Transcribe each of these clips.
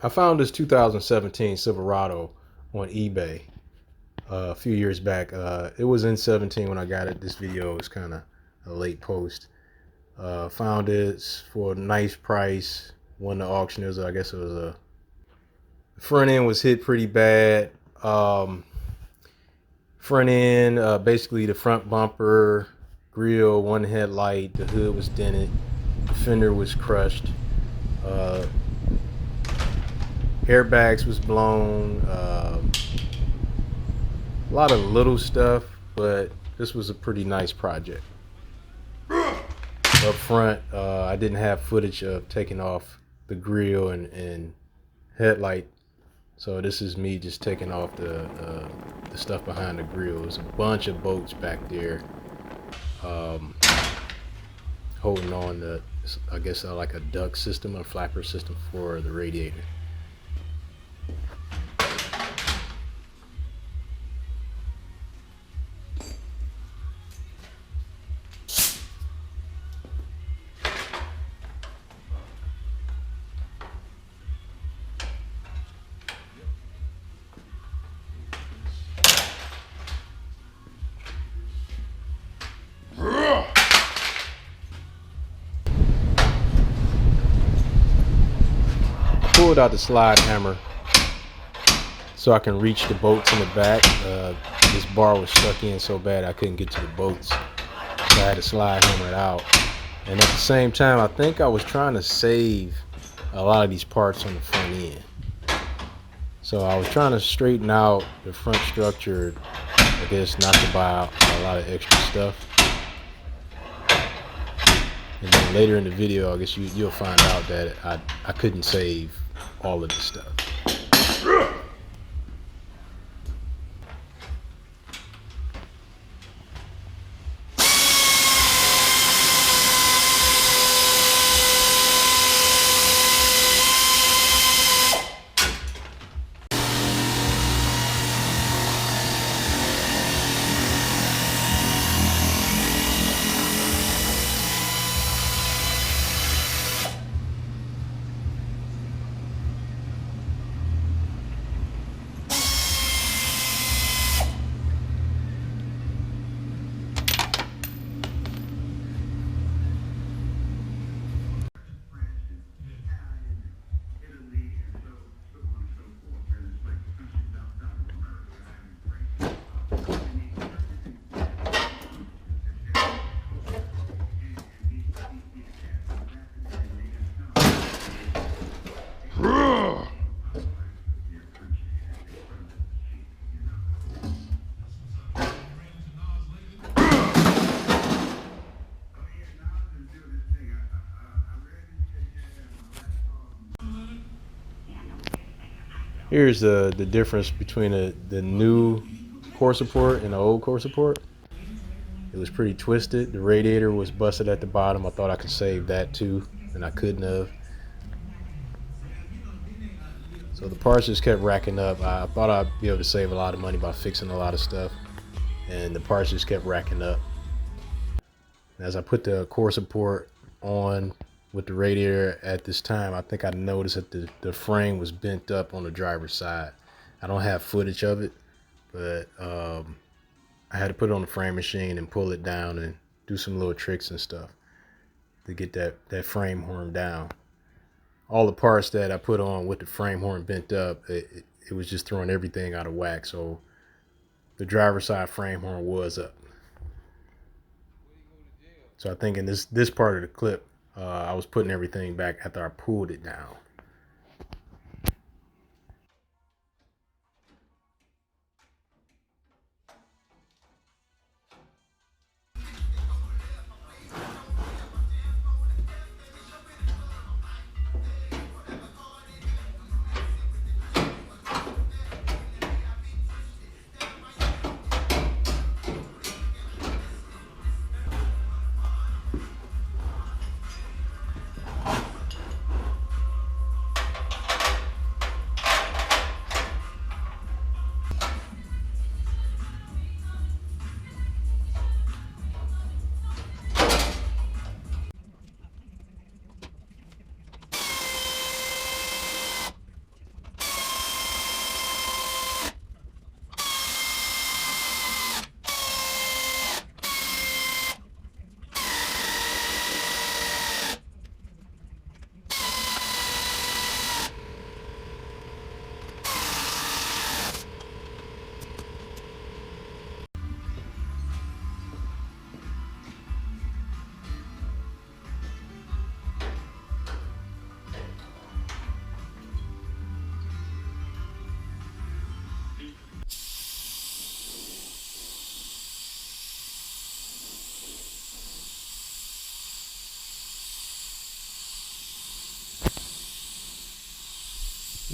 I found this 2017 Silverado on eBay a few years back. It was in 17 when I got it. This video is kind of a late post. Found it for a nice price. Won the auction. I guess it was the front end was hit pretty bad. Front end, basically the front bumper, grill, one headlight, the hood was dented, the fender was crushed. Airbags was blown, a lot of little stuff, but this was a pretty nice project. Up front, I didn't have footage of taking off the grill and headlight, so this is me just taking off the stuff behind the grill. There's a bunch of bolts back there, holding on to, I guess, like a duct system, a flapper system for the radiator. Pulled out the slide hammer so I can reach the bolts in the back. This bar was stuck in so bad I couldn't get to the bolts, so I had to slide hammer it out. And at the same time, I think I was trying to save a lot of these parts on the front end, so I was trying to straighten out the front structure, I guess, not to buy out a lot of extra stuff. And then later in the video, I guess you'll find out that I couldn't save all of this stuff. Here's the difference between the new core support and the old core support. It was pretty twisted. The radiator was busted at the bottom. I thought I could save that too, and I couldn't have. So the parts just kept racking up. I thought I'd be able to save a lot of money by fixing a lot of stuff, and the parts just kept racking up. As I put the core support on with the radiator at this time, I think I noticed that the frame was bent up on the driver's side. I don't have footage of it, but I had to put it on the frame machine and pull it down and do some little tricks and stuff to get that frame horn down. All the parts that I put on with the frame horn bent up, it was just throwing everything out of whack, so the driver's side frame horn was up. So I think in this part of the clip, I was putting everything back after I pulled it down.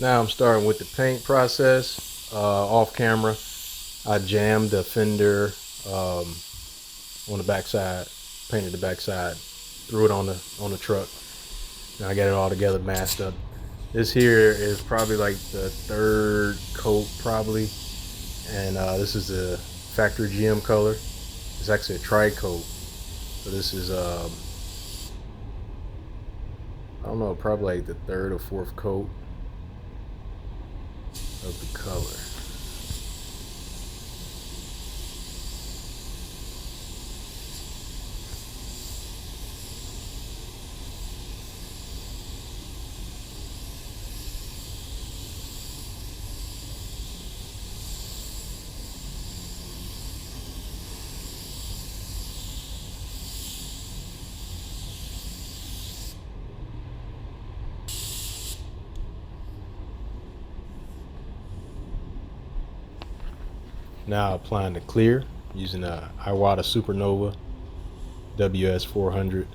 Now I'm starting with the paint process. Off camera, I jammed the fender on the backside, painted the backside, threw it on the truck. Now I got it all together, masked up. This here is probably like the third coat, probably, and this is the factory GM color. It's actually a tri-coat, so this is I don't know, probably like the third or fourth coat of the color. Now applying the clear using a Iwata Supernova WS400.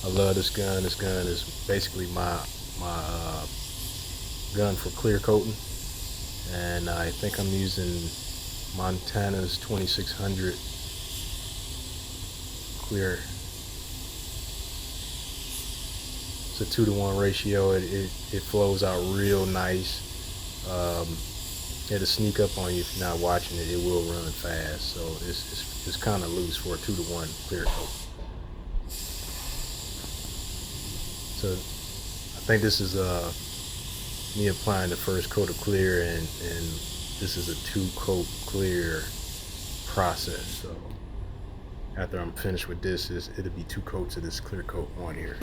I love this gun. This gun is basically my gun for clear coating, and I think I'm using Montana's 2600 clear. It's a 2-to-1 ratio. It flows out real nice. It'll sneak up on you if you're not watching it. It will run fast, so it's kind of loose for a 2-to-1 clear coat. So I think this is me applying the first coat of clear, and this is a 2-coat clear process. So after I'm finished with this, it'll be 2 coats of this clear coat on here.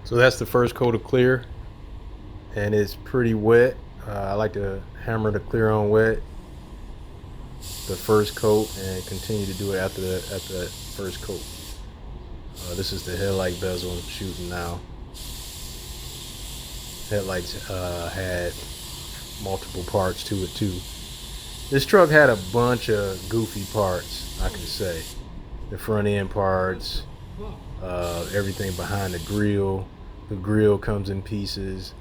So that's the first coat of clear, and it's pretty wet. I like to hammer the clear on wet, the first coat, and continue to do it after that first coat. This is the headlight bezel I'm shooting now. Headlights had multiple parts to it too. This truck had a bunch of goofy parts, I can say. The front end parts, everything behind the grill. The grill comes in pieces,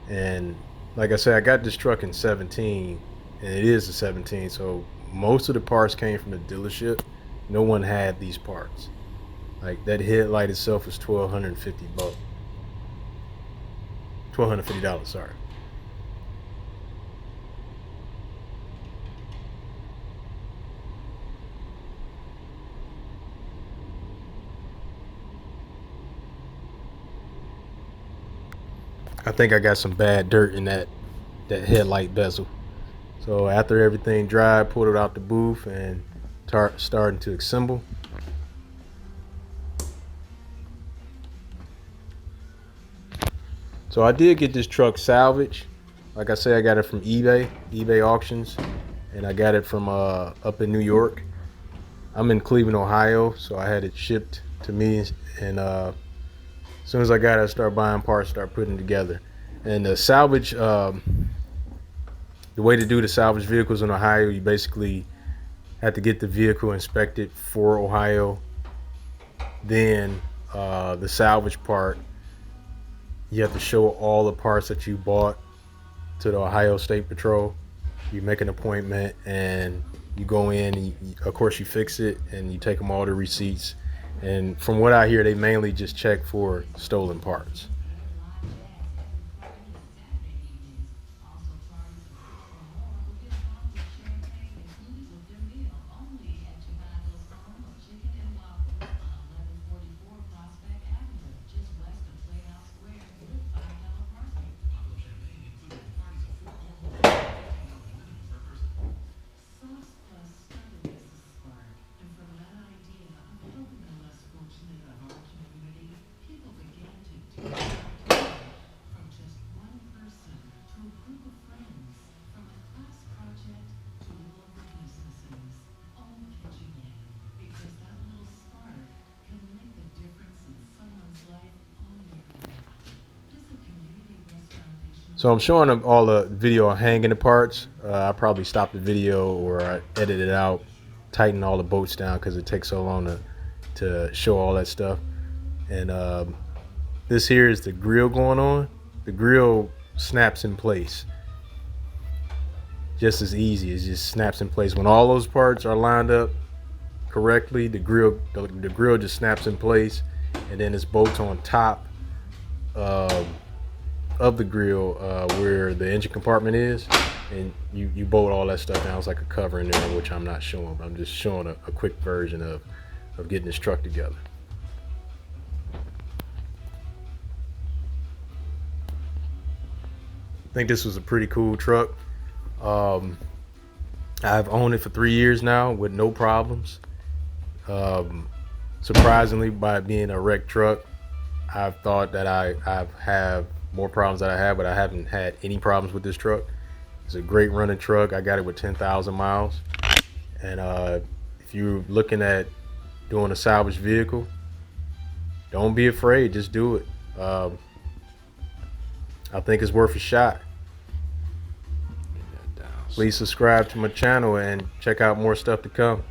and like I said, I got this truck in 17, and it is a 17, so most of the parts came from the dealership. No one had these parts. Like that headlight itself was $1,250, sorry. I think I got some bad dirt in that headlight bezel. So after everything dried, pulled it out the booth and starting to assemble. So I did get this truck salvaged. Like I say, I got it from eBay auctions, and I got it from up in New York. I'm in Cleveland, Ohio, so I had it shipped to me, and as soon as I got it, I started buying parts, start putting it together. And the salvage, the way to do the salvage vehicles in Ohio, you basically have to get the vehicle inspected for Ohio. Then the salvage part, you have to show all the parts that you bought to the Ohio State Patrol. You make an appointment and you go in, and of course you fix it, and you take them all the receipts. And from what I hear, they mainly just check for stolen parts. So I'm showing them all the video on hanging the parts. I probably stop the video or I edit it out, tighten all the bolts down because it takes so long to show all that stuff. And this here is the grill going on. The grill snaps in place. Just as easy, it just snaps in place. When all those parts are lined up correctly, the grill just snaps in place, and then it's bolts on top of the grill where the engine compartment is, and you bolt all that stuff down. It's like a cover in there, which I'm not showing, but I'm just showing a quick version of getting this truck together. I think this was a pretty cool truck. I've owned it for 3 years now with no problems. Surprisingly, by it being a wrecked truck, I've thought that I have more problems that I have, but I haven't had any problems with this truck. It's a great running truck. I got it with 10,000 miles. And if you're looking at doing a salvage vehicle, don't be afraid, just do it. I think it's worth a shot. Please subscribe to my channel and check out more stuff to come.